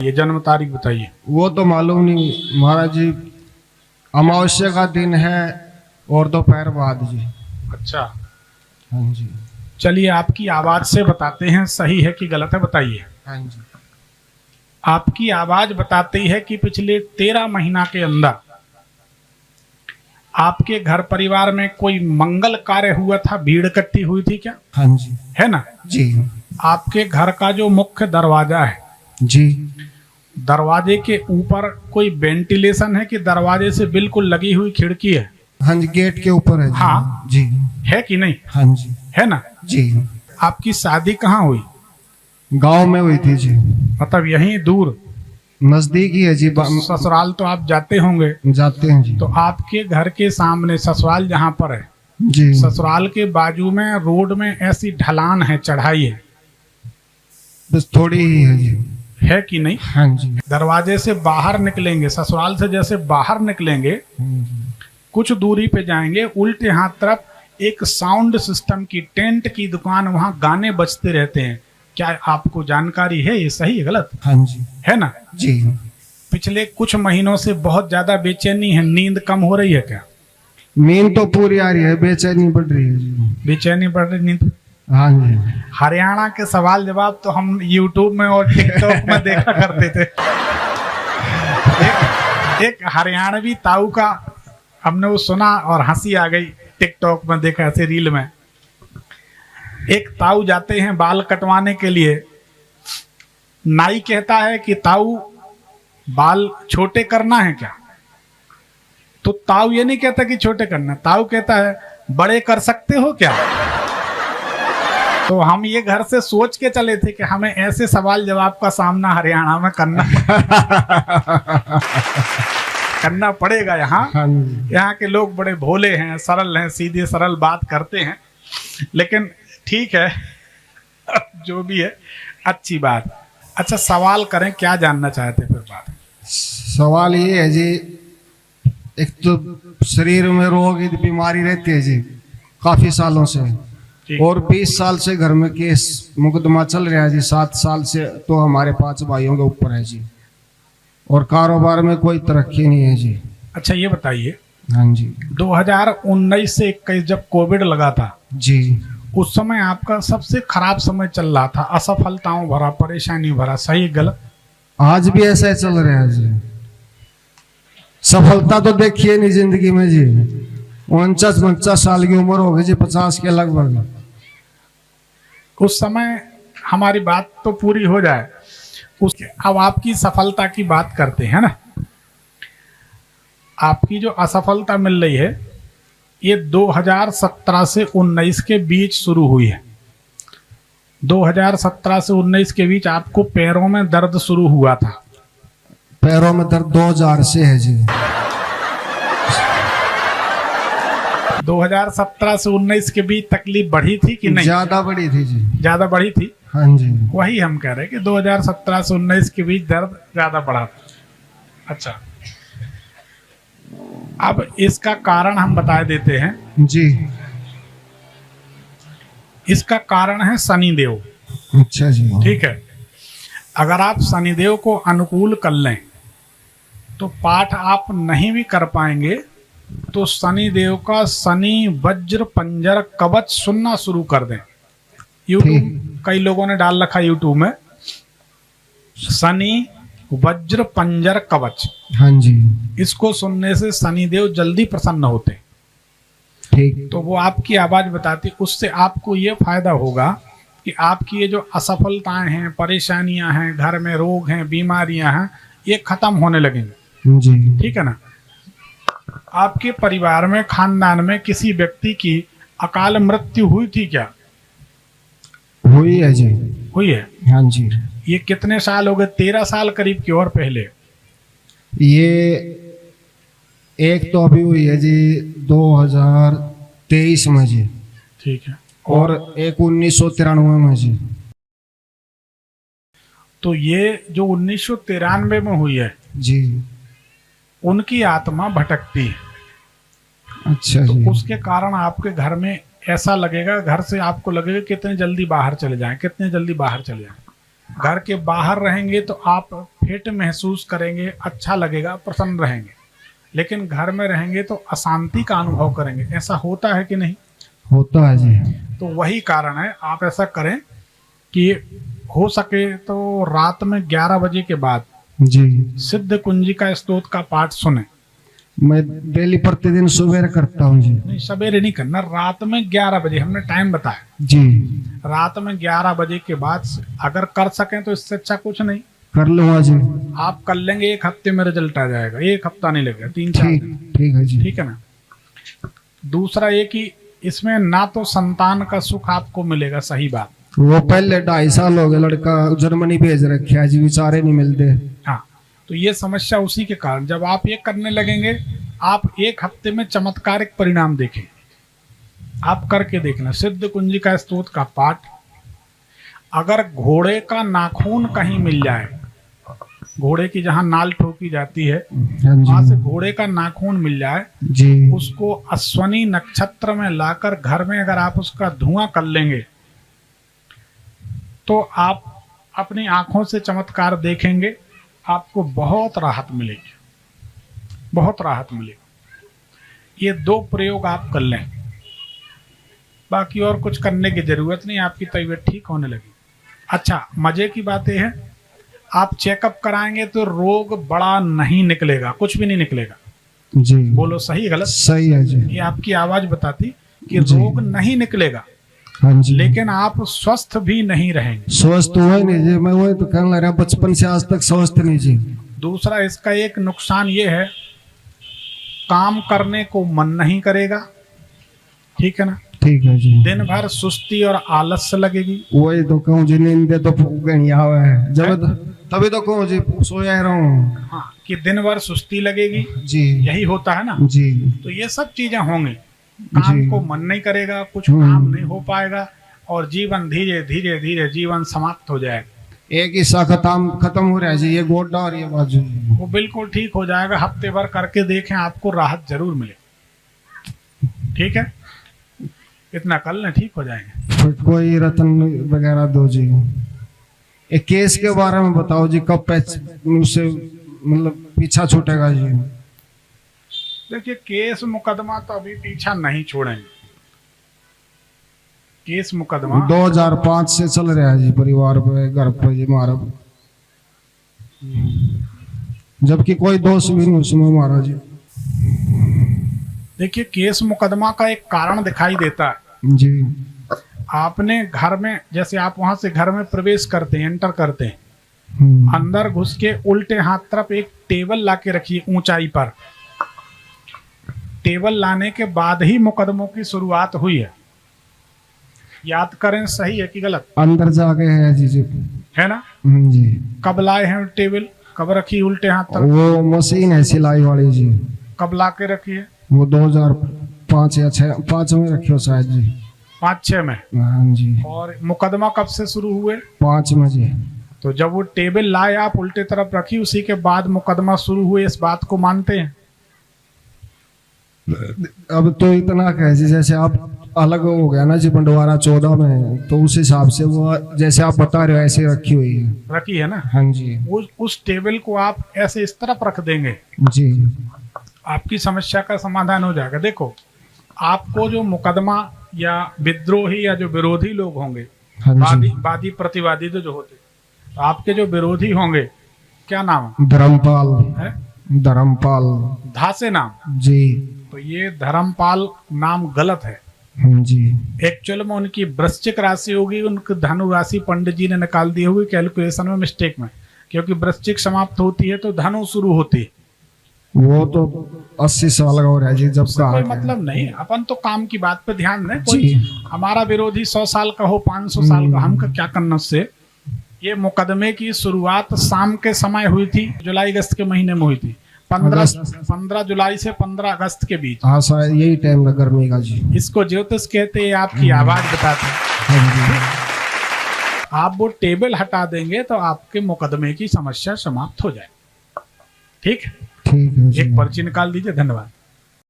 ये जन्म तारीख बताइए। वो तो मालूम नहीं महाराज जी, अमावस्या का दिन है और दोपहर बाद जी। अच्छा, हाँ जी। चलिए आपकी आवाज से बताते हैं सही है कि गलत है, बताइए। हाँ जी। आपकी आवाज बताती है कि पिछले 13 महीना के अंदर आपके घर परिवार में कोई मंगल कार्य हुआ था, भीड़ इकट्ठी हुई थी क्या? हाँ जी। है ना जी। आपके घर का जो मुख्य दरवाजा है जी। दरवाजे के ऊपर कोई वेंटिलेशन है कि दरवाजे से बिल्कुल लगी हुई खिड़की है? हाँ जी, गेट के ऊपर है जी। हाँ जी। है कि नहीं? हाँ जी। है ना। जी। आपकी शादी कहाँ हुई? गांव में हुई थी जी। मतलब यहीं दूर नजदीक ही है जी। ससुराल तो आप जाते होंगे? जाते हैं जी। तो आपके घर के सामने ससुराल जहाँ पर है, जी, ससुराल के बाजू में रोड में ऐसी ढलान है, चढ़ाई है, बस थोड़ी ही है जी। है कि नहीं? हाँ जी। दरवाजे से बाहर निकलेंगे, ससुराल से जैसे बाहर निकलेंगे कुछ दूरी पे जाएंगे, उल्टे हाथ तरफ एक साउंड सिस्टम की टेंट की दुकान, वहां गाने बजते रहते हैं। क्या आपको जानकारी है ये सही है गलत? हाँ जी। है ना जी। पिछले कुछ महीनों से बहुत ज्यादा बेचैनी है, नींद कम हो रही है क्या? नींद तो पूरी आ रही है, बेचैनी बढ़ रही है जी। बेचैनी बढ़ रही, नींद। हाँ जी। हरियाणा के सवाल जवाब तो हम यूट्यूब में और टिकटॉक में देखा करते थे। एक हरियाणवी ताऊ का हमने वो सुना और हंसी आ गई, टिकटॉक में देखा ऐसे रील में। एक ताऊ जाते हैं बाल कटवाने के लिए, नाई कहता है कि ताऊ बाल छोटे करना है क्या? तो ताऊ ये नहीं कहता कि छोटे करना, ताऊ कहता है बड़े कर सकते हो क्या? तो हम ये घर से सोच के चले थे कि हमें ऐसे सवाल जवाब का सामना हरियाणा में करना पड़ेगा। यहाँ के लोग बड़े भोले हैं, सरल हैं, सीधे सरल बात करते हैं। लेकिन ठीक है, जो भी है अच्छी बात। अच्छा, सवाल करें, क्या जानना चाहते फिर बात? सवाल ये है जी, एक तो शरीर में रोग बीमारी रहती है जी काफी सालों से, और 20 साल से घर में केस मुकदमा चल रहा है जी। 7 साल से तो हमारे 5 भाइयों के ऊपर है जी, और कारोबार में कोई तरक्की नहीं है जी। अच्छा ये बताइए, हाँ जी, 2019 से 21 जब कोविड लगा था जी, उस समय आपका सबसे खराब समय चल रहा था, असफलताओं भरा, परेशानी भरा, सही गलत? आज भी ऐसा ही चल रहा है जी। सफलता तो देखिए नहीं जिंदगी में जी। 49-49 साल की उम्र हो गई जी, 50 के लगभग। उस समय हमारी बात तो पूरी हो जाए, उसके अब आपकी सफलता की बात करते हैं ना। आपकी जो असफलता मिल रही है ये 2017 से 19 के बीच शुरू हुई है। 2017 से 19 के बीच आपको पैरों में दर्द शुरू हुआ था। पैरों में दर्द 2000 से है जी। 2017 से 19 के बीच तकलीफ बढ़ी थी कि नहीं? ज्यादा बढ़ी थी जी। ज्यादा बढ़ी थी। हाँ जी। वही हम कह रहे हैं कि 2017 से 19 के बीच दर्द ज्यादा बढ़ा था। अच्छा, अब इसका कारण हम बता देते हैं जी। इसका कारण है शनिदेव। अच्छा जी। ठीक है, अगर आप शनिदेव को अनुकूल कर लें तो पाठ आप नहीं भी कर पाएंगे तो शनिदेव का शनि वज्र पंजर कवच सुनना शुरू कर दें। यूट्यूब कई लोगों ने डाल रखा यूट्यूब में, शनि वज्र पंजर कवच। हाँ जी। इसको सुनने से शनिदेव जल्दी प्रसन्न होते। ठीक। तो वो आपकी आवाज बताती, उससे आपको ये फायदा होगा कि आपकी ये जो असफलताएं हैं, परेशानियां हैं, घर में रोग हैं, बीमारियां हैं, ये खत्म होने लगेंगे जी। ठीक है ना। आपके परिवार में, खानदान में किसी व्यक्ति की अकाल मृत्यु हुई थी क्या? हुई है जी। हुई है। हाँ जी। ये कितने साल हो गए? 13 साल करीब की, और पहले? ये एक तो अभी हुई है जी 2023 में जी। ठीक है। और एक 1993 में जी। तो ये जो 1993 में हुई है जी, उनकी आत्मा भटकती है। अच्छा तो जी। उसके कारण आपके घर में ऐसा लगेगा, घर से आपको लगेगा कितने जल्दी बाहर चले जाएं, कितने जल्दी बाहर चले जाएं। घर के बाहर रहेंगे तो आप फिट महसूस करेंगे, अच्छा लगेगा, प्रसन्न रहेंगे। लेकिन घर में रहेंगे तो अशांति का अनुभव करेंगे। ऐसा होता है कि नहीं? होता है जी। तो वही कारण है, आप ऐसा करें कि हो सके तो रात में 11 बजे के बाद जी सिद्ध कुंजिका स्तोत्र का पाठ सुने। मैं डेली प्रतिदिन सुबह करता हूँ जी। नहीं, सवेरे नहीं करना, रात में 11 बजे हमने टाइम बताया जी। रात में 11 बजे के बाद अगर कर सकें तो इससे अच्छा कुछ नहीं। कर लूंगा जी। आप कर लेंगे, 1 हफ्ते में रिजल्ट आ जाएगा। 1 हफ्ता नहीं लगेगा, 3-4 दिन। ठीक है जी। ठीक है ना। दूसरा ये कि इसमें ना तो संतान का सुख आपको मिलेगा, सही बात। वो पहले 2.5 साल हो गए, लड़का जर्मनी भेज रखे जी, विचारे नहीं मिलते। हाँ, तो ये समस्या उसी के कारण। जब आप ये करने लगेंगे, आप 1 हफ्ते में चमत्कारिक परिणाम देखें। आप करके देखना सिद्ध कुंजिका स्तोत्र का पाठ। अगर घोड़े का नाखून कहीं मिल जाए, घोड़े की जहां नाल ठोकी जाती है वहां से घोड़े का नाखून मिल जाए जी, उसको अश्वनी नक्षत्र में लाकर घर में अगर आप उसका धुआं कर लेंगे तो आप अपनी आंखों से चमत्कार देखेंगे। आपको बहुत राहत मिलेगी, बहुत राहत मिलेगी। ये 2 प्रयोग आप कर लें, बाकी और कुछ करने की जरूरत नहीं, आपकी तबीयत ठीक होने लगी। अच्छा, मजे की बात यह है, आप चेकअप कराएंगे तो रोग बड़ा नहीं निकलेगा, कुछ भी नहीं निकलेगा जी। बोलो सही गलत? सही है जी। ये आपकी आवाज बताती कि रोग नहीं निकलेगा, हाँ जी। लेकिन आप स्वस्थ भी नहीं रहेंगे। स्वस्थ हुआ ही नहीं जी, मैं वही तो कहने लग रहा, बचपन से आज तक स्वस्थ नहीं जी। दूसरा इसका एक नुकसान ये है, काम करने को मन नहीं करेगा, ठीक है ना। ठीक है जी। दिन भर सुस्ती और आलस्य लगेगी। वही तो कहूँ जी, नींद तो गणी आवे है जब, तभी तो कहूँ जी सोया रहा हूँ। हाँ, कि दिन भर सुस्ती लगेगी जी, यही होता है ना जी। तो ये सब चीजें होंगी, काम को मन नहीं करेगा, कुछ काम नहीं हो पाएगा और जीवन धीरे धीरे धीरे जीवन समाप्त हो जाएगा। एक हिस्सा खत्म हो रहा है जी, ये गोड्डा और ये बाजू वो बिल्कुल ठीक हो जाएगा। हफ्ते भर करके देखें, आपको राहत जरूर मिले। ठीक है, इतना कर लें, ठीक हो जाएंगे। कोई रतन वगैरह दो जी। एक केस के बारे में बताओ जी, कब उससे मतलब पीछा छूटेगा जी? देखिए, केस मुकदमा तो अभी पीछा नहीं छोड़ेंगे। केस मुकदमा 2005 से चल रहा है जी, परिवार पे, घर पे जी हमारा, जबकि कोई दोष भी नहीं उसमें हमारा जी। देखिए, केस मुकदमा का एक कारण दिखाई देता है जी। आपने घर में, जैसे आप वहां से घर में प्रवेश करते हैं, एंटर करते हैं, अंदर घुस के उल्टे हाथ तरफ एक टेबल लाके रखिए ऊंचाई पर। टेबल लाने के बाद ही मुकदमों की शुरुआत हुई है। याद करें, सही है कि गलत? अंदर जाके है जी, जी है ना जी। कब लाए हैं टेबल, कब रखी उल्टे हाथ तरफ? वो मशीन है सिलाई वाली जी। कब ला के रखी है? वो 2005 या 5 में रखी हो शायद जी। 5-6 में। हाँ जी। और मुकदमा कब से शुरू हुए? 5 में जी। तो जब वो टेबल लाए आप उल्टे तरफ रखी, उसी के बाद मुकदमा शुरू हुए, इस बात को मानते हैं? अब तो इतना कह जी, जैसे आप अलग हो गया ना जी बंटवारा 14 में, तो उस हिसाब से वो जैसे आप बता रहे हो ऐसे रखी हुई है। रखी है ना? हाँ जी। उस टेबल को आप ऐसे इस तरफ रख देंगे जी, आपकी समस्या का समाधान हो जाएगा। देखो, आपको जो मुकदमा या विद्रोही या जो विरोधी लोग होंगे, हाँ जी। वादी प्रतिवादी जो होते, तो आपके जो विरोधी होंगे, क्या नाम है? धर्मपाल धा से नाम जी। तो ये धर्मपाल नाम गलत है जी। एक्चुअल में उनकी वृश्चिक राशि होगी, उनकी धनु राशि पंडित जी ने निकाल दी होगी कैलकुलेशन में मिस्टेक में, क्योंकि वृश्चिक समाप्त होती है तो धनु शुरू होती है। वो तो 80 साल का हो रहा है जी, जब का कोई मतलब नहीं, अपन तो काम की बात पे ध्यान दें। कोई हमारा विरोधी 100 साल का हो, 500 साल का, हमका क्या करना उससे। ये मुकदमे की शुरुआत शाम के समय हुई थी, जुलाई अगस्त के महीने में हुई थी, 15 जुलाई से 15 अगस्त के बीच। हाँ शायद यही टाइम का गर्मी का जी। इसको ज्योतिष कहते हैं, आपकी आवाज बताते हैं। आप वो टेबल हटा देंगे तो आपके मुकदमे की समस्या समाप्त हो जाए। ठीक है, ठीक है जी। एक पर्ची निकाल दीजिए। धन्यवाद।